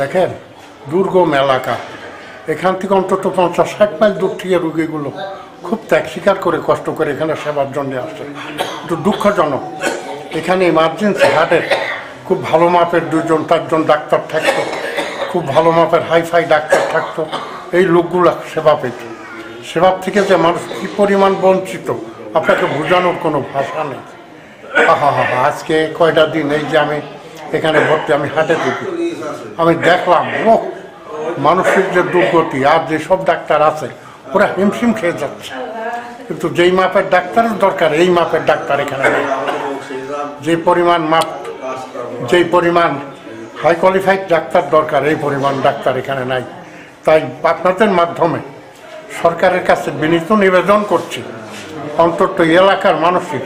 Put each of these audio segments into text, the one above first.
দেখেন, দুর্গম এলাকা, এখান থেকে অন্তত 50-60 মাইল দূর থেকে রুগীগুলো খুব ত্যাগ স্বীকার করে কষ্ট করে এখানে সেবার জন্য আসে। একটু দুঃখজনক, এখানে ইমার্জেন্সি হার্টের খুব ভালো মাপের 2-4জন ডাক্তার থাকতো, খুব ভালো মাপের হাইফাই ডাক্তার থাকতো, এই লোকগুলো সেবা পেত। সেবার থেকে যে মানুষ কী পরিমাণ বঞ্চিত আপনাকে বোঝানোর কোনো ভাষা নেই। আজকে কয়টা দিন এই যে আমি এখানে ভর্তি, আমি হাটে ঢুকি, আমি দেখলাম মানুষের যে দুর্গতি, আর যে সব ডাক্তার আছে ওরা হিমশিম খেয়ে যাচ্ছে। কিন্তু যেই মাপের ডাক্তারের দরকার এই মাপের ডাক্তার এখানে নেই। যে পরিমাণ মাপ, যেই পরিমাণ হাই কোয়ালিফাইড ডাক্তার দরকার এই পরিমাণ ডাক্তার এখানে নাই। তাই আপনাদের মাধ্যমে সরকারের কাছে বিনীত নিবেদন করছি, অন্তত এলাকার মানুষের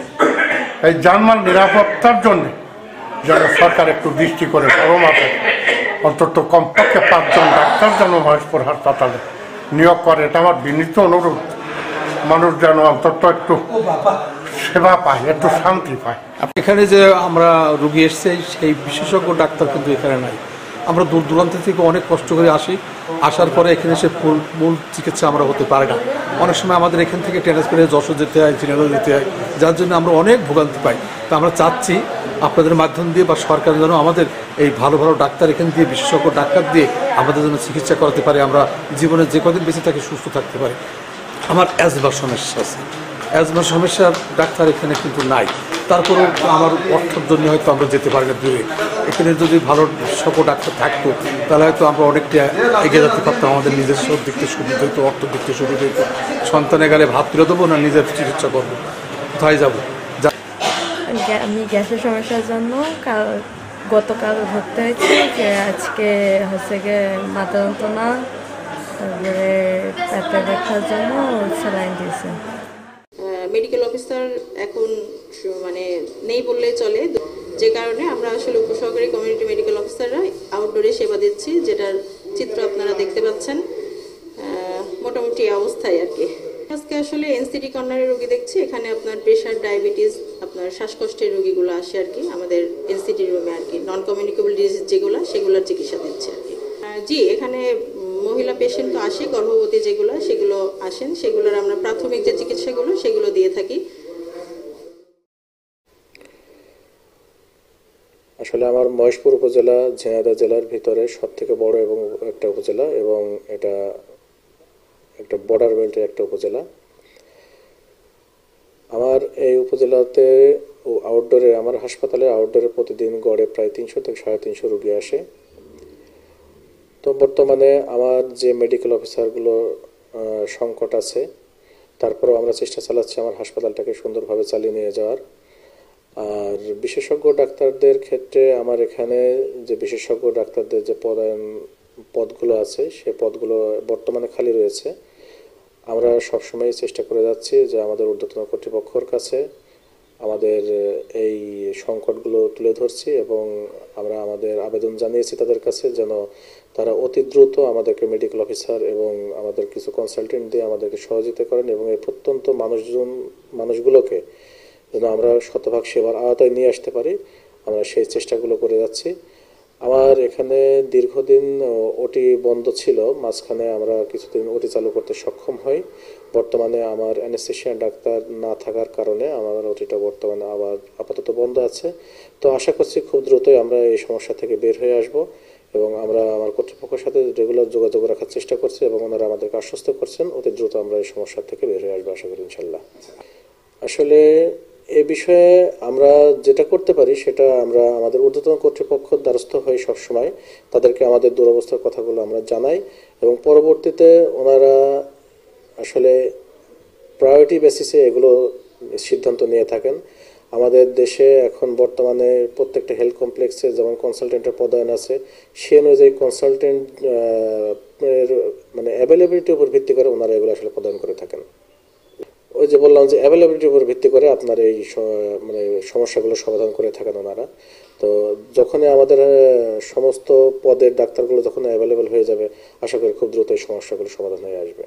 এই জানমাল নিরাপত্তার জন্য যেন সরকার একটু দৃষ্টি করে বড় মাপে অন্তত কমপক্ষে 5 জন ডাক্তার যেন মহেশপুর হাসপাতালে নিয়োগ করে। এটা আমার বিনীত অনুরোধ। মানুষ যেন অন্তত একটু সেবা পায়, একটু শান্তি পায়। এখানে যে আমরা রুগী এসছে সেই বিশেষজ্ঞ ডাক্তার কিন্তু এখানে নাই। আমরা দূর দূরান্ত থেকে অনেক কষ্ট করে আসি, আসার পরে এখানে সে মূল চিকিৎসা আমরা হতে পারি না। অনেক সময় আমাদের এখান থেকে ট্রান্সফারে যশোর যেতে হয়, ঝিনাইদহ যেতে হয়, যার জন্য আমরা অনেক ভোগান্তি পাই। তো আমরা চাচ্ছি আপনাদের মাধ্যম দিয়ে বা সরকার যেন আমাদের এই ভালো ভালো ডাক্তার এখান দিয়ে, বিশেষজ্ঞ ডাক্তার দিয়ে আমাদের জন্য চিকিৎসা করাতে পারে, আমরা জীবনে যে কদিন বেঁচে থাকি সুস্থ থাকতে পারি। আমার অ্যাজমার সমস্যা আছে, অ্যাজমার সমস্যার ডাক্তার এখানে কিন্তু নাই। তারপরেও আমার অর্থের জন্য হয়তো আমরা যেতে পারি না দূরে। এখানে যদি ভালো বিশেষজ্ঞ ডাক্তার থাকতো তাহলে হয়তো আমরা অনেকটা এগিয়ে যেতে পারতাম। আমাদের নিজস্ব দিক থেকে সুবিধা হইতো, অর্থ দিক থেকে সুবিধা হইতো। সন্তানে গেলে ভাত তুলে দেবো না নিজের চিকিৎসা করবো, কোথায় যাবো? আমি গ্যাসের সমস্যার জন্য গতকাল ভর্তি হয়েছি, যে আজকে হচ্ছে গিয়ে মাথা যন্ত্রণা, তারপরে পেটে ব্যথার জন্য স্যালাইন দিয়েছে। মেডিকেল অফিসার এখন মানে নেই বললেই চলে, যে কারণে আমরা আসলে উপসহকারী কমিউনিটি মেডিকেল অফিসাররা আউটডোরে সেবা দিচ্ছি, যেটার চিত্র আপনারা দেখতে পাচ্ছেন। মোটামুটি অবস্থায় আর কি। আজকে আসলে এনসিটি কর্নারে রোগী দেখছি, এখানে আপনার প্রেশার, ডায়াবেটিস, আপনার শ্বাসকষ্টের রোগীগুলো আসে আর কি আমাদের এনসিটি রুমে আর কি। নন কমিউনিকেবল ডিজিজ যেগুলো সেগুলোর চিকিৎসা দিচ্ছে আর কি। জি, এখানে মহিলা পেশেন্ট তো আসে, গর্ভবতী যেগুলো সেগুলো আসেন, সেগুলোর আমরা প্রাথমিক যে চিকিৎসাগুলো সেগুলো দিয়ে থাকি। আসলে আমার মহেশপুর উপজেলা ঝিনাইদহ জেলার ভিতরে সবথেকে বড় এবং একটা উপজেলা, এবং এটা একটা বর্ডার বেল্টের একটা উপজেলা। আমার এই উপজেলাতে আউটডোরে, আমার হাসপাতালে আউটডোরে প্রতিদিন গড়ে প্রায় 300 থেকে 350 রোগী আসে। তো বর্তমানে আমার যে মেডিকেল অফিসারগুলো সংকট আছে, তারপরেও আমরা চেষ্টা চালাচ্ছি আমার হাসপাতালটাকে সুন্দরভাবে চালিয়ে নিয়ে যাওয়ার। আর বিশেষজ্ঞ ডাক্তারদের ক্ষেত্রে আমার এখানে যে বিশেষজ্ঞ ডাক্তারদের যে পদগুলো আছে সে পদগুলো বর্তমানে খালি রয়েছে। আমরা সবসময় চেষ্টা করে যাচ্ছি যে আমাদের ঊর্ধ্বতন কর্তৃপক্ষের কাছে আমাদের এই সংকটগুলো তুলে ধরছি, এবং আমরা আমাদের আবেদন জানিয়েছি তাদের কাছে যেন তারা অতি দ্রুত আমাদেরকে মেডিকেল অফিসার এবং আমাদের কিছু কনসালটেন্ট দিয়ে আমাদেরকে সহযোগিতা করেন, এবং এই প্রত্যন্ত মানুষগুলোকে যেন আমরা শতভাগ সেবার আওতায় নিয়ে আসতে পারি। আমরা সেই চেষ্টাগুলো করে যাচ্ছি। আমার এখানে দীর্ঘদিন ওটি বন্ধ ছিল, মাঝখানে আমরা কিছুদিন ওটি চালু করতে সক্ষম হই। বর্তমানে আমার অ্যানেস্থেশিয়ান ডাক্তার না থাকার কারণে আমার ওটিটা বর্তমানে আবার আপাতত বন্ধ আছে। তো আশা করছি খুব দ্রুতই আমরা এই সমস্যা থেকে বের হয়ে আসব, এবং আমরা আমার কর্তৃপক্ষের সাথে রেগুলার যোগাযোগ রাখার চেষ্টা করছি, এবং ওনারা আমাদেরকে আশ্বস্ত করছেন অতি দ্রুত আমরা এই সমস্যা থেকে বের হয়ে আসবো, আশা করি ইনশাল্লাহ। আসলে এ বিষয়ে আমরা যেটা করতে পারি সেটা আমরা আমাদের ঊর্ধ্বতন কর্তৃপক্ষের দ্বারস্থ হয়ে সবসময় তাদেরকে আমাদের দুরবস্থার কথাগুলো আমরা জানাই, এবং পরবর্তীতে ওনারা আসলে প্রায়োরিটি বেসিসে এগুলো সিদ্ধান্ত নিয়ে থাকেন। আমাদের দেশে এখন বর্তমানে প্রত্যেকটা হেলথ কমপ্লেক্সে যেমন কনসালটেন্টের পদায়ন আছে, সে অনুযায়ী কনসালটেন্ট মানে অ্যাভেলেবিলিটির উপর ভিত্তি করে ওনারা এগুলো আসলে প্রদান করে থাকেন। ওই যে বললাম যে অ্যাভেলেবিলিটির উপর ভিত্তি করে আপনার এই মানে সমস্যাগুলো সমাধান করে থাকেন ওনারা। তো যখনই আমাদের সমস্ত পদের ডাক্তারগুলো যখন অ্যাভেলেবেল হয়ে যাবে, আশা করি খুব দ্রুত এই সমস্যাগুলো সমাধান হয়ে আসবে।